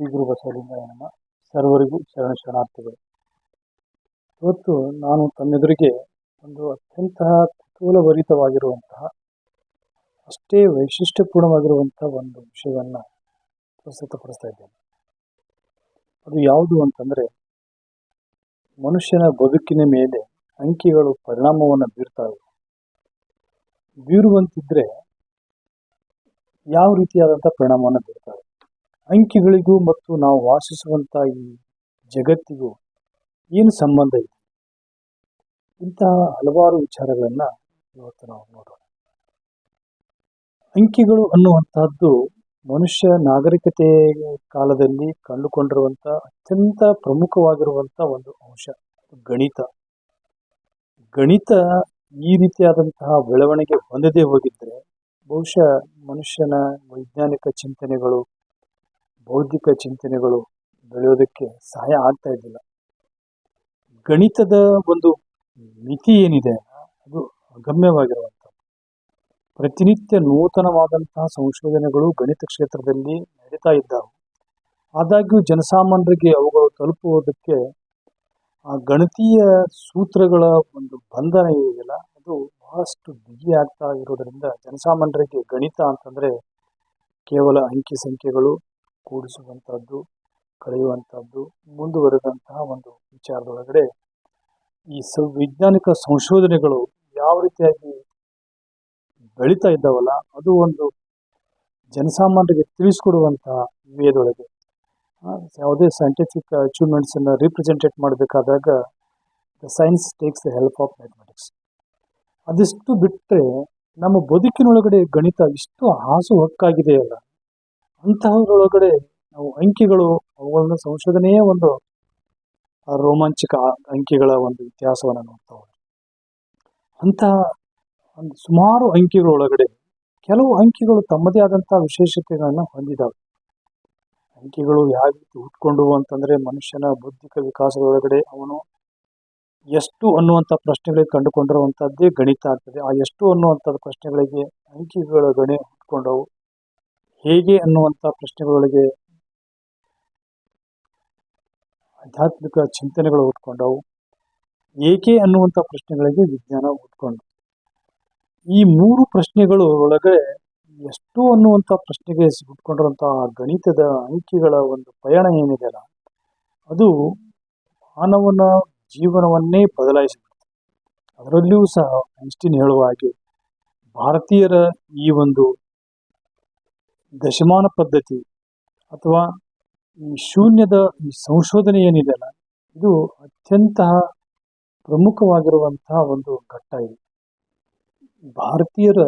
ಶ್ರೀ ಗುರು ಬಸವಲಿಂಗಾಯ ನಮಃ. ಸರ್ವರಿಗೂ ಶರಣಾರ್ಥಿಗಳು. ಇವತ್ತು ನಾನು ತಮ್ಮೆದುರಿಗೆ ಒಂದು ಅತ್ಯಂತ ಕುತೂಹಲಭರಿತವಾಗಿರುವಂತಹ, ಅಷ್ಟೇ ವೈಶಿಷ್ಟ್ಯಪೂರ್ಣವಾಗಿರುವಂತಹ ಒಂದು ವಿಷಯವನ್ನು ಪ್ರಸ್ತುತಪಡಿಸ್ತಾ ಇದ್ದೇನೆ. ಅದು ಯಾವುದು ಅಂತಂದರೆ, ಮನುಷ್ಯನ ಬದುಕಿನ ಮೇಲೆ ಅಂಕಿಗಳು ಪರಿಣಾಮವನ್ನು ಬೀರ್ತಾವೆ. ಬೀರುವಂತಿದ್ರೆ ಯಾವ ರೀತಿಯಾದಂಥ ಪರಿಣಾಮವನ್ನು ಬೀರ್ತಾವೆ? ಅಂಕಿಗಳಿಗೂ ಮತ್ತು ನಾವು ವಾಸಿಸುವಂಥ ಈ ಜಗತ್ತಿಗೂ ಏನು ಸಂಬಂಧ ಇದೆ? ಇಂತಹ ಹಲವಾರು ವಿಚಾರಗಳನ್ನು ಇವತ್ತು ನಾವು ನೋಡೋಣ. ಅಂಕಿಗಳು ಅನ್ನುವಂತಹದ್ದು ಮನುಷ್ಯ ನಾಗರಿಕತೆ ಕಾಲದಲ್ಲಿ ಕಂಡುಕೊಂಡಿರುವಂಥ ಅತ್ಯಂತ ಪ್ರಮುಖವಾಗಿರುವಂಥ ಒಂದು ಅಂಶ. ಗಣಿತ ಈ ರೀತಿಯಾದಂತಹ ಬೆಳವಣಿಗೆ ಹೊಂದದೇ ಹೋಗಿದ್ರೆ ಬಹುಶಃ ಮನುಷ್ಯನ ವೈಜ್ಞಾನಿಕ ಚಿಂತನೆಗಳು, ಬೌದ್ಧಿಕ ಚಿಂತನೆಗಳು ಬೆಳೆಯೋದಕ್ಕೆ ಸಹಾಯ ಆಗ್ತಾ ಇದ್ದಿಲ್ಲ. ಗಣಿತದ ಒಂದು ಮಿತಿ ಏನಿದೆ ಅದು ಅಗಮ್ಯವಾಗಿರುವಂಥದ್ದು. ಪ್ರತಿನಿತ್ಯ ನೂತನವಾದಂತಹ ಸಂಶೋಧನೆಗಳು ಗಣಿತ ಕ್ಷೇತ್ರದಲ್ಲಿ ನಡೀತಾ ಇದ್ದಾವೆ. ಆದಾಗ್ಯೂ ಜನಸಾಮಾನ್ಯರಿಗೆ ಅವುಗಳು ತಲುಪುವುದಕ್ಕೆ ಆ ಗಣಿತೀಯ ಸೂತ್ರಗಳ ಒಂದು ಬಂಧನ ಏನಿದೆಯಲ್ಲ ಅದು ಬಹಳಷ್ಟು ಬಿಗಿ ಆಗ್ತಾ ಇರೋದರಿಂದ ಜನಸಾಮಾನ್ಯರಿಗೆ ಗಣಿತ ಅಂತಂದರೆ ಕೇವಲ ಅಂಕಿ ಸಂಖ್ಯೆಗಳು, ಕೂಡಿಸುವಂಥದ್ದು, ಕಳೆಯುವಂಥದ್ದು, ಮುಂದುವರೆದಂತಹ ಒಂದು ವಿಚಾರದೊಳಗಡೆ ಈ ವೈಜ್ಞಾನಿಕ ಸಂಶೋಧನೆಗಳು ಯಾವ ರೀತಿಯಾಗಿ ಬೆಳೀತಾ ಇದ್ದಾವಲ್ಲ ಅದು ಒಂದು ಜನಸಾಮಾನ್ಯರಿಗೆ ತಿಳಿಸ್ಕೊಡುವಂತಹ ವೇದೊಳಗೆ ಯಾವುದೇ ಸೈಂಟಿಫಿಕ್ ಅಚೀವ್ಮೆಂಟ್ಸನ್ನು ರಿಪ್ರೆಸೆಂಟೇಟ್ ಮಾಡಬೇಕಾದಾಗ the science takes the help of mathematics. ಅದಿಷ್ಟು ಬಿಟ್ಟರೆ ನಮ್ಮ ಬದುಕಿನೊಳಗಡೆ ಗಣಿತ ಇಷ್ಟು ಹಾಸುಹೊಕ್ಕಾಗಿದೆಯಲ್ಲ, ಅಂತಹದ್ರೊಳಗಡೆ ನಾವು ಅಂಕಿಗಳು ಅವುಗಳನ್ನ ಸಂಶೋಧನೆಯೇ ಒಂದು ರೋಮಾಂಚಕ ಅಂಕಿಗಳ ಒಂದು ಇತಿಹಾಸವನ್ನು ನೋಡ್ತಾ ಹೋದ್ರೆ ಅಂತಹ ಒಂದು ಸುಮಾರು ಅಂಕಿಗಳೊಳಗಡೆ ಕೆಲವು ಅಂಕಿಗಳು ತಮ್ಮದೇ ಆದಂತಹ ವಿಶೇಷತೆಗಳನ್ನು ಹೊಂದಿದ್ದಾವೆ. ಅಂಕಿಗಳು ಯಾವ ರೀತಿ ಹುಟ್ಕೊಂಡವು ಅಂತಂದ್ರೆ ಮನುಷ್ಯನ ಬೌದ್ಧಿಕ ವಿಕಾಸದೊಳಗಡೆ ಅವನು ಎಷ್ಟು ಅನ್ನುವಂಥ ಪ್ರಶ್ನೆಗಳಿಗೆ ಕಂಡುಕೊಂಡಿರುವಂಥದ್ದೇ ಗಣಿತ ಆಗ್ತದೆ. ಆ ಎಷ್ಟು ಅನ್ನುವಂಥ ಪ್ರಶ್ನೆಗಳಿಗೆ ಅಂಕಿಗಳ ಗಣಿ ಹುಟ್ಕೊಂಡವು. ಹೇಗೆ ಅನ್ನುವಂಥ ಪ್ರಶ್ನೆಗಳಿಗೆ ಆಧ್ಯಾತ್ಮಿಕ ಚಿಂತನೆಗಳು ಹುಟ್ಕೊಂಡವು. ಏಕೆ ಅನ್ನುವಂಥ ಪ್ರಶ್ನೆಗಳಿಗೆ ವಿಜ್ಞಾನ ಹುಟ್ಕೊಂಡು, ಈ ಮೂರು ಪ್ರಶ್ನೆಗಳು ಒಳಗೆ ಎಷ್ಟು ಅನ್ನುವಂಥ ಪ್ರಶ್ನೆಗೆ ಹುಟ್ಕೊಂಡಿರುವಂತಹ ಗಣಿತದ ಅಂಕಿಗಳ ಒಂದು ಪಯಣ ಏನಿದೆಯಲ್ಲ ಅದು ಮಾನವನ ಜೀವನವನ್ನೇ ಬದಲಾಯಿಸಿಬಿಡುತ್ತೆ. ಅದರಲ್ಲಿಯೂ ಸಹ ಐನ್ಸ್ಟೀನ್ ಹೇಳುವ ಹಾಗೆ ಭಾರತೀಯರ ಈ ಒಂದು ದಶಮಾನ ಪದ್ಧತಿ ಅಥವಾ ಈ ಶೂನ್ಯದ ಈ ಸಂಶೋಧನೆ ಏನಿದೆಯಲ್ಲ ಇದು ಅತ್ಯಂತ ಪ್ರಮುಖವಾಗಿರುವಂತಹ ಒಂದು ಘಟ್ಟ ಇದೆ. ಭಾರತೀಯರ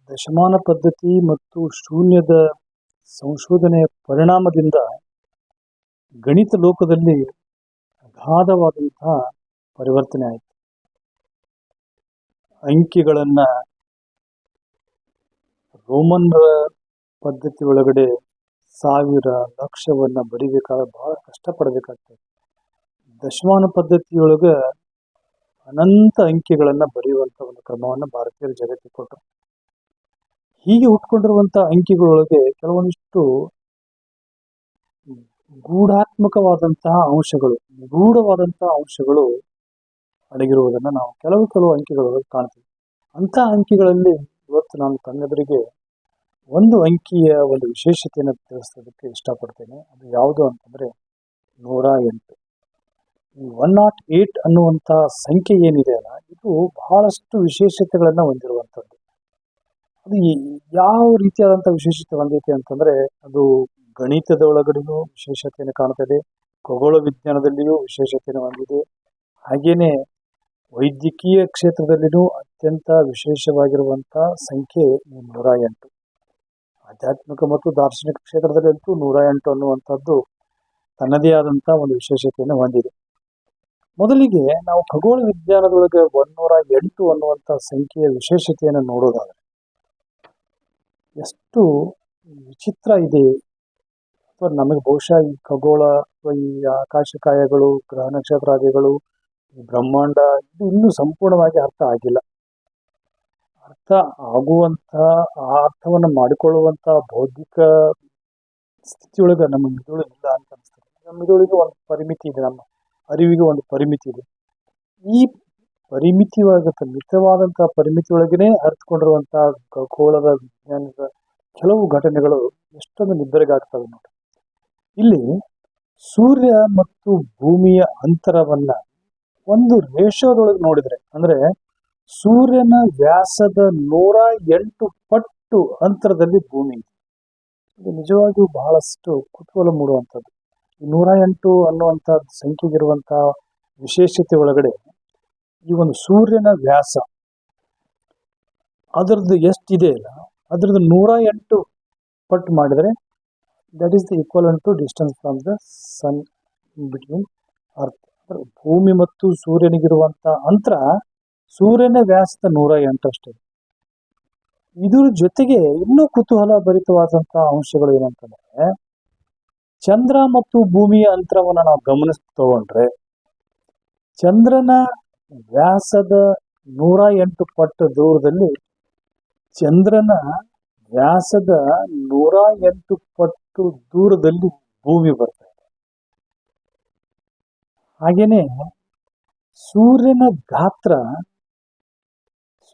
ದಶಮಾನ ಪದ್ಧತಿ ಮತ್ತು ಶೂನ್ಯದ ಸಂಶೋಧನೆಯ ಪರಿಣಾಮದಿಂದ ಗಣಿತ ಲೋಕದಲ್ಲಿ ಅಗಾಧವಾದಂತಹ ಪರಿವರ್ತನೆ ಆಯಿತು. ಅಂಕಿಗಳನ್ನ ರೋಮನ್ರ ಪದ್ಧತಿ ಒಳಗಡೆ 1000 ಲಕ್ಷವನ್ನ ಬರಿಬೇಕಾದ್ರೆ ಬಹಳ ಕಷ್ಟಪಡಬೇಕಾಗ್ತದೆ. ದಶಮಾನ ಪದ್ಧತಿಯೊಳಗೆ ಅನಂತ ಅಂಕಿಗಳನ್ನ ಬರೆಯುವಂಥ ಒಂದು ಕ್ರಮವನ್ನು ಭಾರತೀಯರು ಜಗತ್ತಿಗೆ ಕೊಟ್ಟರು. ಹೀಗೆ ಹುಟ್ಕೊಂಡಿರುವಂಥ ಅಂಕಿಗಳೊಳಗೆ ಕೆಲವೊಂದಿಷ್ಟು ಗೂಢಾತ್ಮಕವಾದಂತಹ ಅಂಶಗಳು, ನಿಗೂಢವಾದಂತಹ ಅಂಶಗಳು ಅಡಗಿರುವುದನ್ನು ನಾವು ಕೆಲವು ಅಂಕಿಗಳೊಳಗೆ ಕಾಣ್ತೀವಿ. ಅಂತಹ ಅಂಕಿಗಳಲ್ಲಿ ಇವತ್ತು ನಾನು ತಮ್ಮೆದುರಿಗೆ ಒಂದು ಅಂಕಿಯ ಒಂದು ವಿಶೇಷತೆಯನ್ನು ತಿಳಿಸೋದಕ್ಕೆ ಇಷ್ಟಪಡ್ತೇನೆ. ಅದು ಯಾವುದು ಅಂತಂದರೆ 108. ಈ 108 ಅನ್ನುವಂಥ ಸಂಖ್ಯೆ ಏನಿದೆ ಅಲ್ಲ ಇದು ಬಹಳಷ್ಟು ವಿಶೇಷತೆಗಳನ್ನು ಹೊಂದಿರುವಂಥದ್ದು. ಅದು ಯಾವ ರೀತಿಯಾದಂಥ ವಿಶೇಷತೆ ಹೊಂದೈತೆ ಅಂತಂದರೆ ಅದು ಗಣಿತದ ಒಳಗಡೆಯೂ ವಿಶೇಷತೆಯನ್ನು ಕಾಣ್ತದೆ, ಖಗೋಳ ವಿಜ್ಞಾನದಲ್ಲಿಯೂ ವಿಶೇಷತೆಯನ್ನು ಹೊಂದಿದೆ, ಹಾಗೇನೆ ವೈದ್ಯಕೀಯ ಕ್ಷೇತ್ರದಲ್ಲಿಯೂ ಅತ್ಯಂತ ವಿಶೇಷವಾಗಿರುವಂಥ ಸಂಖ್ಯೆ 108. ಆಧ್ಯಾತ್ಮಿಕ ಮತ್ತು ದಾರ್ಶನಿಕ ಕ್ಷೇತ್ರದಲ್ಲಂತೂ 108 ಅನ್ನುವಂಥದ್ದು ತನ್ನದೇ ಆದಂಥ ಒಂದು ವಿಶೇಷತೆಯನ್ನು ಹೊಂದಿದೆ. ಮೊದಲಿಗೆ ನಾವು ಖಗೋಳ ವಿಜ್ಞಾನದೊಳಗೆ 108 ಅನ್ನುವಂಥ ಸಂಖ್ಯೆಯ ವಿಶೇಷತೆಯನ್ನು ನೋಡೋದಾದರೆ ಎಷ್ಟು ವಿಚಿತ್ರ ಇದೆ, ಅಥವಾ ನಮಗೆ ಬಹುಶಃ ಈ ಖಗೋಳ ಅಥವಾ ಈ ಆಕಾಶಕಾಯಗಳು, ಗ್ರಹ ನಕ್ಷತ್ರಾದಿಗಳು, ಈ ಬ್ರಹ್ಮಾಂಡ ಇದು ಇನ್ನೂ ಸಂಪೂರ್ಣವಾಗಿ ಅರ್ಥ ಆಗಿಲ್ಲ. ಅರ್ಥ ಆಗುವಂಥ ಆ ಅರ್ಥವನ್ನು ಮಾಡಿಕೊಳ್ಳುವಂಥ ಬೌದ್ಧಿಕ ಸ್ಥಿತಿಯೊಳಗೆ ನಮ್ಮ ಮಿದುಳು ಇಲ್ಲ ಅಂತ ಅನಿಸ್ತದೆ. ನಮ್ಮ ಮಿದುಳಿಗೆ ಒಂದು ಪರಿಮಿತಿ ಇದೆ, ನಮ್ಮ ಅರಿವಿಗೆ ಒಂದು ಪರಿಮಿತಿ ಇದೆ. ಈ ಮಿತವಾದಂತಹ ಪರಿಮಿತಿ ಒಳಗೇನೆ ಅರ್ಥಕೊಂಡಿರುವಂತಹ ಖಗೋಳದ ವಿಜ್ಞಾನದ ಕೆಲವು ಘಟನೆಗಳು ಎಷ್ಟೊಂದು ನಿಬ್ಬೆರಗಾಗ್ತವೆ ನೋಡಿ. ಇಲ್ಲಿ ಸೂರ್ಯ ಮತ್ತು ಭೂಮಿಯ ಅಂತರವನ್ನ ಒಂದು ರೇಷಿಯೋದೊಳಗೆ ನೋಡಿದ್ರೆ, ಅಂದ್ರೆ ಸೂರ್ಯನ ವ್ಯಾಸದ 108 ಪಟ್ಟು ಅಂತರದಲ್ಲಿ ಭೂಮಿ ಇದೆ. ಇದು ನಿಜವಾಗಿಯೂ ಬಹಳಷ್ಟು ಕುತೂಹಲ ಮೂಡುವಂಥದ್ದು. ಈ 108 ಅನ್ನುವಂಥ ಸಂಖ್ಯೆಗಿರುವಂತಹ ವಿಶೇಷತೆ ಒಳಗಡೆ ಈ ಒಂದು ಸೂರ್ಯನ ವ್ಯಾಸ ಅದರದ್ದು ಎಷ್ಟಿದೆ ಅಲ್ಲ, ಅದ್ರದ್ದು 108 ಪಟ್ಟು ಮಾಡಿದರೆ that is the equivalent to distance from the sun between earth. ಭೂಮಿ ಮತ್ತು ಸೂರ್ಯನಿಗಿರುವಂತ ಅಂತರ ಸೂರ್ಯನ ವ್ಯಾಸದ 108 ಅಷ್ಟೇ. ಇದ್ರ ಜೊತೆಗೆ ಇನ್ನೂ ಕುತೂಹಲ ಭರಿತವಾದಂತಹ ಅಂಶಗಳು ಏನಂತಂದ್ರೆ, ಚಂದ್ರ ಮತ್ತು ಭೂಮಿಯ ಅಂತರವನ್ನು ನಾವು ತಗೊಂಡ್ರೆ ಚಂದ್ರನ ವ್ಯಾಸದ 108 ಪಟ್ಟು ದೂರದಲ್ಲಿ ಚಂದ್ರನ ವ್ಯಾಸದ 108 ಪಟ್ಟು ದೂರದಲ್ಲಿ ಭೂಮಿ ಬರ್ತಾ ಇದೆ. ಹಾಗೇನೆ ಸೂರ್ಯನ ಗಾತ್ರ,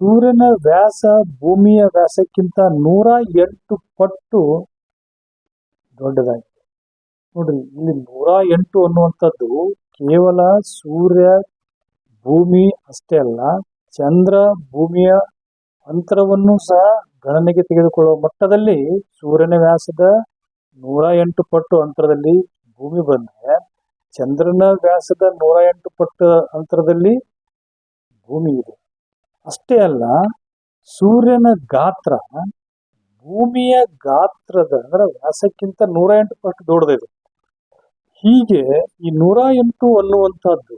ಸೂರ್ಯನ ವ್ಯಾಸ ಭೂಮಿಯ ವ್ಯಾಸಕ್ಕಿಂತ 108 ಪಟ್ಟು ದೊಡ್ಡದಾಗಿದೆ. ನೋಡ್ರಿ, ಇಲ್ಲಿ 108 ಅನ್ನುವಂಥದ್ದು ಕೇವಲ ಸೂರ್ಯ ಭೂಮಿ ಅಷ್ಟೇ ಅಲ್ಲ, ಚಂದ್ರ ಭೂಮಿಯ ಅಂತರವನ್ನು ಸಹ ಗಣನೆಗೆ ತೆಗೆದುಕೊಳ್ಳುವ ಮಟ್ಟದಲ್ಲಿ ಸೂರ್ಯನ ವ್ಯಾಸದ 108 ಪಟ್ಟು ಅಂತರದಲ್ಲಿ ಭೂಮಿ ಬಂದ್ರೆ, ಚಂದ್ರನ ವ್ಯಾಸದ 108 ಪಟ್ಟು ಅಂತರದಲ್ಲಿ ಭೂಮಿ ಇದೆ. ಅಷ್ಟೇ ಅಲ್ಲ, ಸೂರ್ಯನ ಗಾತ್ರ ಭೂಮಿಯ ಗಾತ್ರದ ಅಂದ್ರೆ ವ್ಯಾಸಕ್ಕಿಂತ 108 ಪಟ್ಟು ದೊಡ್ಡದಿದೆ. ಹೀಗೆ ಈ 108 ಅನ್ನುವಂಥದ್ದು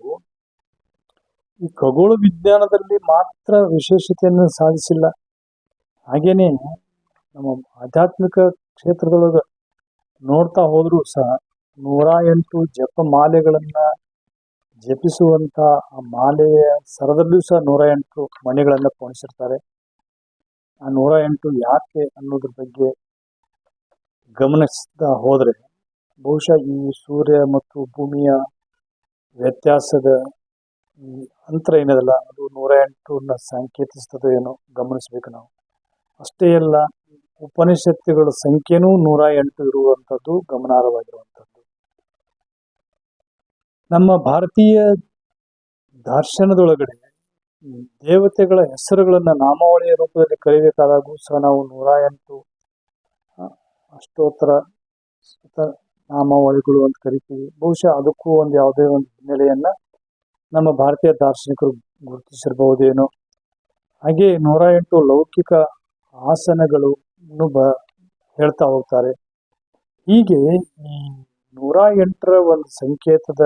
ಈ ಖಗೋಳ ವಿಜ್ಞಾನದಲ್ಲಿ ಮಾತ್ರ ವಿಶೇಷತೆಯನ್ನು ಸಾಧಿಸಿಲ್ಲ, ಹಾಗೇನೆ ನಮ್ಮ ಆಧ್ಯಾತ್ಮಿಕ ಕ್ಷೇತ್ರದೊಳಗೆ ನೋಡ್ತಾ ಹೋದ್ರೂ ಸಹ 108 ಜಪಮಾಲೆಗಳನ್ನ ಜಪಿಸುವಂತ ಆ ಮಾಲೆಯ ಸರದಲ್ಲೂ ಸಹ 108 ಮಣಿಗಳನ್ನ ಪೋಣಿಸಿರ್ತಾರೆ. ಆ 108 ಯಾಕೆ ಅನ್ನೋದ್ರ ಬಗ್ಗೆ ಗಮನಿಸ್ತಾ ಹೋದ್ರೆ ಬಹುಶಃ ಈ ಸೂರ್ಯ ಮತ್ತು ಭೂಮಿಯ ವ್ಯತ್ಯಾಸದ ಈ ಅಂತರ ಏನದಲ್ಲ, ಅದು 108ನ್ನ ಸಂಕೇತಿಸ್ತದೆ ಏನೋ ಗಮನಿಸ್ಬೇಕು ನಾವು. ಅಷ್ಟೇ ಅಲ್ಲ, ಉಪನಿಷತ್ತುಗಳ ಸಂಖ್ಯೆನೂ 108 ಇರುವಂಥದ್ದು ಗಮನಾರ್ಹವಾಗಿರುವಂಥದ್ದು. ನಮ್ಮ ಭಾರತೀಯ ದರ್ಶನದೊಳಗಡೆ ದೇವತೆಗಳ ಹೆಸರುಗಳನ್ನ ನಾಮಾವಳಿಯ ರೂಪದಲ್ಲಿ ಕರೀಬೇಕಾದಾಗೂ ಸಹ ನಾವು 108 ಅಷ್ಟೋತ್ತರ ನಾಮಾವಳಿಗಳು ಅಂತ ಕರಿತೀವಿ. ಬಹುಶಃ ಅದಕ್ಕೂ ಒಂದು ಯಾವುದೇ ಒಂದು ಹಿನ್ನೆಲೆಯನ್ನ ನಮ್ಮ ಭಾರತೀಯ ದಾರ್ಶನಿಕರು ಗುರುತಿಸಿರಬಹುದೇನೋ. ಹಾಗೆ 108 ಲೌಕಿಕ ಆಸನಗಳು ಹೇಳ್ತಾ ಹೋಗ್ತಾರೆ. ಹೀಗೆ ಈ 108ರ ಒಂದು ಸಂಕೇತದ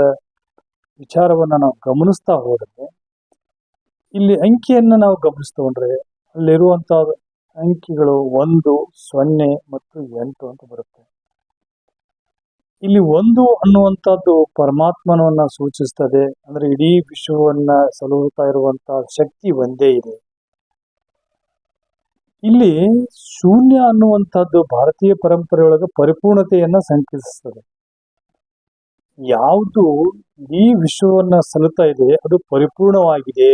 ವಿಚಾರವನ್ನ ನಾವು ಗಮನಿಸ್ತಾ ಹೋದ್ರೆ, ಇಲ್ಲಿ ಅಂಕಿಯನ್ನ ನಾವು ಗಮನಿಸ್ತಕೊಂಡ್ರೆ ಅಲ್ಲಿರುವಂತ ಅಂಕಿಗಳು 1, 0 ಮತ್ತು 8 ಅಂತ ಬರುತ್ತೆ. ಇಲ್ಲಿ 1 ಅನ್ನುವಂಥದ್ದು ಪರಮಾತ್ಮನನ್ನ ಸೂಚಿಸ್ತದೆ. ಅಂದ್ರೆ ಇಡೀ ವಿಶ್ವವನ್ನ ಸಲಹುತ್ತಾ ಇರುವಂತಹ ಶಕ್ತಿ ಒಂದೇ ಇದೆ. ಇಲ್ಲಿ 0 ಅನ್ನುವಂಥದ್ದು ಭಾರತೀಯ ಪರಂಪರೆಯೊಳಗೆ ಪರಿಪೂರ್ಣತೆಯನ್ನ ಸಂಕೇತಿಸ್ತದೆ. ಯಾವುದು ಇಡೀ ವಿಶ್ವವನ್ನ ಸಲುತ್ತಾ ಇದೆ ಅದು ಪರಿಪೂರ್ಣವಾಗಿದೆ.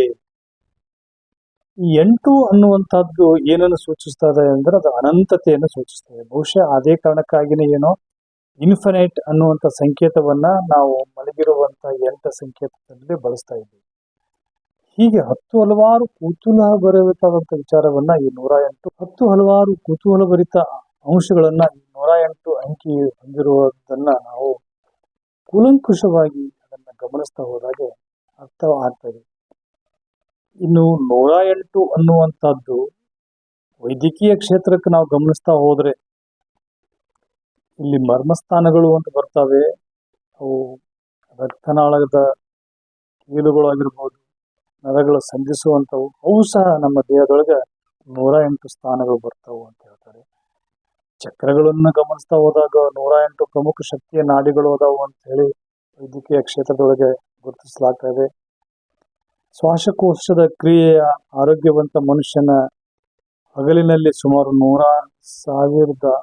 ಈ 8 ಅನ್ನುವಂಥದ್ದು ಏನನ್ನು ಸೂಚಿಸ್ತದೆ ಅಂದ್ರೆ ಅದು ಅನಂತತೆಯನ್ನು ಸೂಚಿಸ್ತದೆ. ಬಹುಶಃ ಅದೇ ಕಾರಣಕ್ಕಾಗಿನೇ ಏನೋ ಇನ್ಫಿನೈಟ್ ಅನ್ನುವಂಥ ಸಂಕೇತವನ್ನ ನಾವು ಮಲಗಿರುವಂತ 8 ಸಂಕೇತದಲ್ಲಿ ಬಳಸ್ತಾ ಇದ್ದೀವಿ. ಹೀಗೆ 10 ಹಲವಾರು ಕುತೂಹಲ ಭರಿತವಾದಂಥ ವಿಚಾರವನ್ನ ಈ 108 10 ಹಲವಾರು ಕುತೂಹಲ ಭರಿತ ಅಂಶಗಳನ್ನ ಈ 108 ಅಂಕಿ ಹೊಂದಿರುವುದನ್ನ ನಾವು ಕೂಲಂಕುಷವಾಗಿ ಅದನ್ನ ಗಮನಿಸ್ತಾ ಹೋದಾಗೆ ಅರ್ಥ ಆಗ್ತದೆ. ಇನ್ನು 108 ಅನ್ನುವಂಥದ್ದು ವೈದ್ಯಕೀಯ ಕ್ಷೇತ್ರಕ್ಕೆ ನಾವು ಗಮನಿಸ್ತಾ ಹೋದ್ರೆ ಇಲ್ಲಿ ಮರ್ಮಸ್ಥಾನಗಳು ಅಂತ ಬರ್ತವೆ. ಅವು ರಕ್ತನಾಳದ ಕೀಲುಗಳಾಗಿರ್ಬೋದು, ನರಗಳು ಸಂಧಿಸುವಂಥವು, ಅವು ಸಹ ನಮ್ಮ ದೇಹದೊಳಗೆ 108 ಸ್ಥಾನಗಳು ಬರ್ತಾವು ಅಂತ ಹೇಳ್ತಾರೆ. ಚಕ್ರಗಳನ್ನು ಗಮನಿಸ್ತಾ ಹೋದಾಗ 108 ಪ್ರಮುಖ ಶಕ್ತಿಯ ನಾಡಿಗಳು ಅದಾವು ಅಂತ ಹೇಳಿ ವೈದ್ಯಕೀಯ ಕ್ಷೇತ್ರದೊಳಗೆ ಗುರುತಿಸಲಾಗ್ತಾ ಇದೆ. ಶ್ವಾಸಕೋಶದ ಕ್ರಿಯೆಯ ಆರೋಗ್ಯವಂತ ಮನುಷ್ಯನ ಹಗಲಿನಲ್ಲಿ ಸುಮಾರು 100,000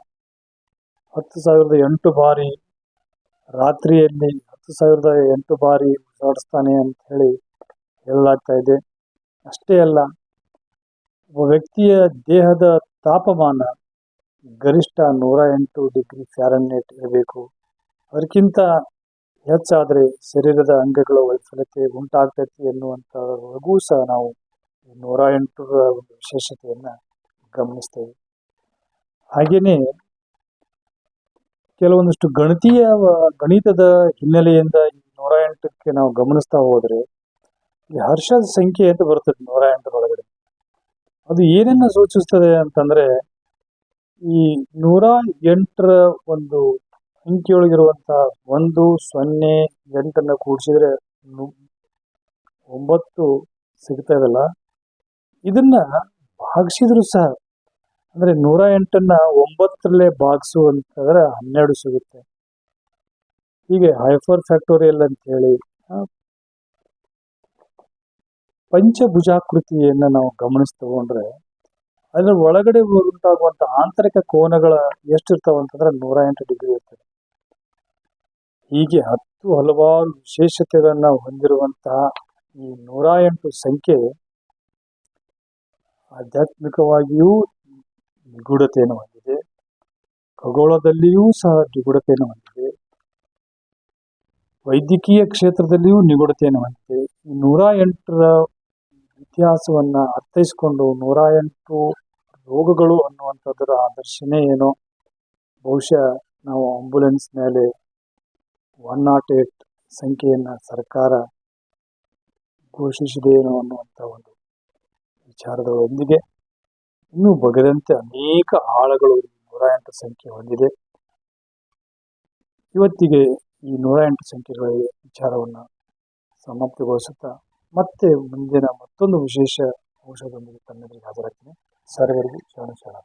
10,008 ಬಾರಿ ರಾತ್ರಿಯಲ್ಲಿ 10,008 ಬಾರಿ ಉಸಿರಾಡಿಸ್ತಾನೆ ಅಂತ ಹೇಳಿ ಹೇಳಲಾಗ್ತಾ ಇದೆ. ಅಷ್ಟೇ ಅಲ್ಲ, ಒಬ್ಬ ವ್ಯಕ್ತಿಯ ದೇಹದ ತಾಪಮಾನ ಗರಿಷ್ಠ 108 ಡಿಗ್ರಿ ಫ್ಯಾರನ್ಹೀಟ್ ಇರಬೇಕು. ಅದಕ್ಕಿಂತ ಹೆಚ್ಚಾದರೆ ಶರೀರದ ಅಂಗಗಳ ವೈಫಲ್ಯತೆ ಉಂಟಾಗ್ತೈತಿ ಎನ್ನುವಂಥವರೆಗೂ ಸಹ ನಾವು 108ರ ಒಂದು ವಿಶೇಷತೆಯನ್ನು ಗಮನಿಸ್ತೇವೆ. ಹಾಗೆಯೇ ಕೆಲವೊಂದಿಷ್ಟು ಗಣಿತದ ಹಿನ್ನೆಲೆಯಿಂದ ಈ 108ಕ್ಕೆ ನಾವು ಗಮನಿಸ್ತಾ ಹೋದರೆ ಈ ಹರ್ಷದ ಸಂಖ್ಯೆ ಅಂತ ಬರ್ತದೆ 108 ಒಳಗಡೆ. ಅದು ಏನನ್ನ ಸೂಚಿಸ್ತದೆ ಅಂತಂದ್ರೆ, ಈ 108ರ ಒಂದು ಅಂಕಿಯೊಳಗಿರುವಂತಹ 1, 0, 8 ಕೂಡಿಸಿದ್ರೆ 9 ಸಿಗ್ತಾ ಇದಲ್ಲ, ಇದನ್ನ ಭಾಗಿಸಿದ್ರು ಸಹ ಅಂದ್ರೆ 108ನ್ನ 9ರಲ್ಲೇ ಭಾಗಿಸು ಅಂತಂದ್ರೆ 12 ಸಿಗುತ್ತೆ. ಹೀಗೆ ಹೈಪರ್ ಫ್ಯಾಕ್ಟೋರಿಯಲ್ ಅಂತ ಹೇಳಿ ಪಂಚಭುಜಾಕೃತಿಯನ್ನ ನಾವು ಗಮನಿಸ್ತಗೊಂಡ್ರೆ ಅದರ ಒಳಗಡೆ ಉಂಟಾಗುವಂತಹ ಆಂತರಿಕ ಕೋನಗಳ ಎಷ್ಟಿರ್ತಾವ ಅಂತಂದ್ರೆ 108 ಡಿಗ್ರಿ ಇರ್ತದೆ. ಹೀಗೆ ಹಲವಾರು ವಿಶೇಷತೆಗಳನ್ನ ಹೊಂದಿರುವಂತಹ ಈ 108 ಸಂಖ್ಯೆ ಆಧ್ಯಾತ್ಮಿಕವಾಗಿಯೂ ನಿಗೂಢತೆಯನ್ನು ಹೊಂದಿದೆ, ಖಗೋಳದಲ್ಲಿಯೂ ಸಹ ನಿಗೂಢತೆಯನ್ನು ಹೊಂದಿದೆ, ವೈದ್ಯಕೀಯ ಕ್ಷೇತ್ರದಲ್ಲಿಯೂ ನಿಗೂಢತೆಯನ್ನು ಹೊಂದಿದೆ. ಈ 108ರ ಇತಿಹಾಸವನ್ನ ಅರ್ಥೈಸಿಕೊಂಡು 108 ರೋಗಗಳು ಅನ್ನುವಂಥದ್ದರ ಆದರ್ಶನೇ ಏನೋ ಬಹುಶಃ ನಾವು ಆಂಬ್ಯುಲೆನ್ಸ್ ಮೇಲೆ 108 ಸಂಖ್ಯೆಯನ್ನ ಸರ್ಕಾರ ಘೋಷಿಸಿದೇನೋ ಅನ್ನುವಂಥ ಒಂದು ವಿಚಾರದೊಂದಿಗೆ ಇನ್ನೂ ಬಗೆದಂತೆ ಅನೇಕ ಆಳಗಳು 108 ಸಂಖ್ಯೆ ಹೊಂದಿದೆ. ಇವತ್ತಿಗೆ ಈ 108 ಸಂಖ್ಯೆಗಳ ವಿಚಾರವನ್ನು ಸಮಾಪ್ತಿಗೊಳಿಸುತ್ತಾ ಮತ್ತೆ ಮುಂದಿನ ಮತ್ತೊಂದು ವಿಶೇಷ ಅಂಶದೊಂದಿಗೆ ತಮ್ಮೆದುರಿಗೆ ಹಾಜರಾಗ್ತೀನಿ. ಸರ್ವರಿಗೂ ಶರಣ.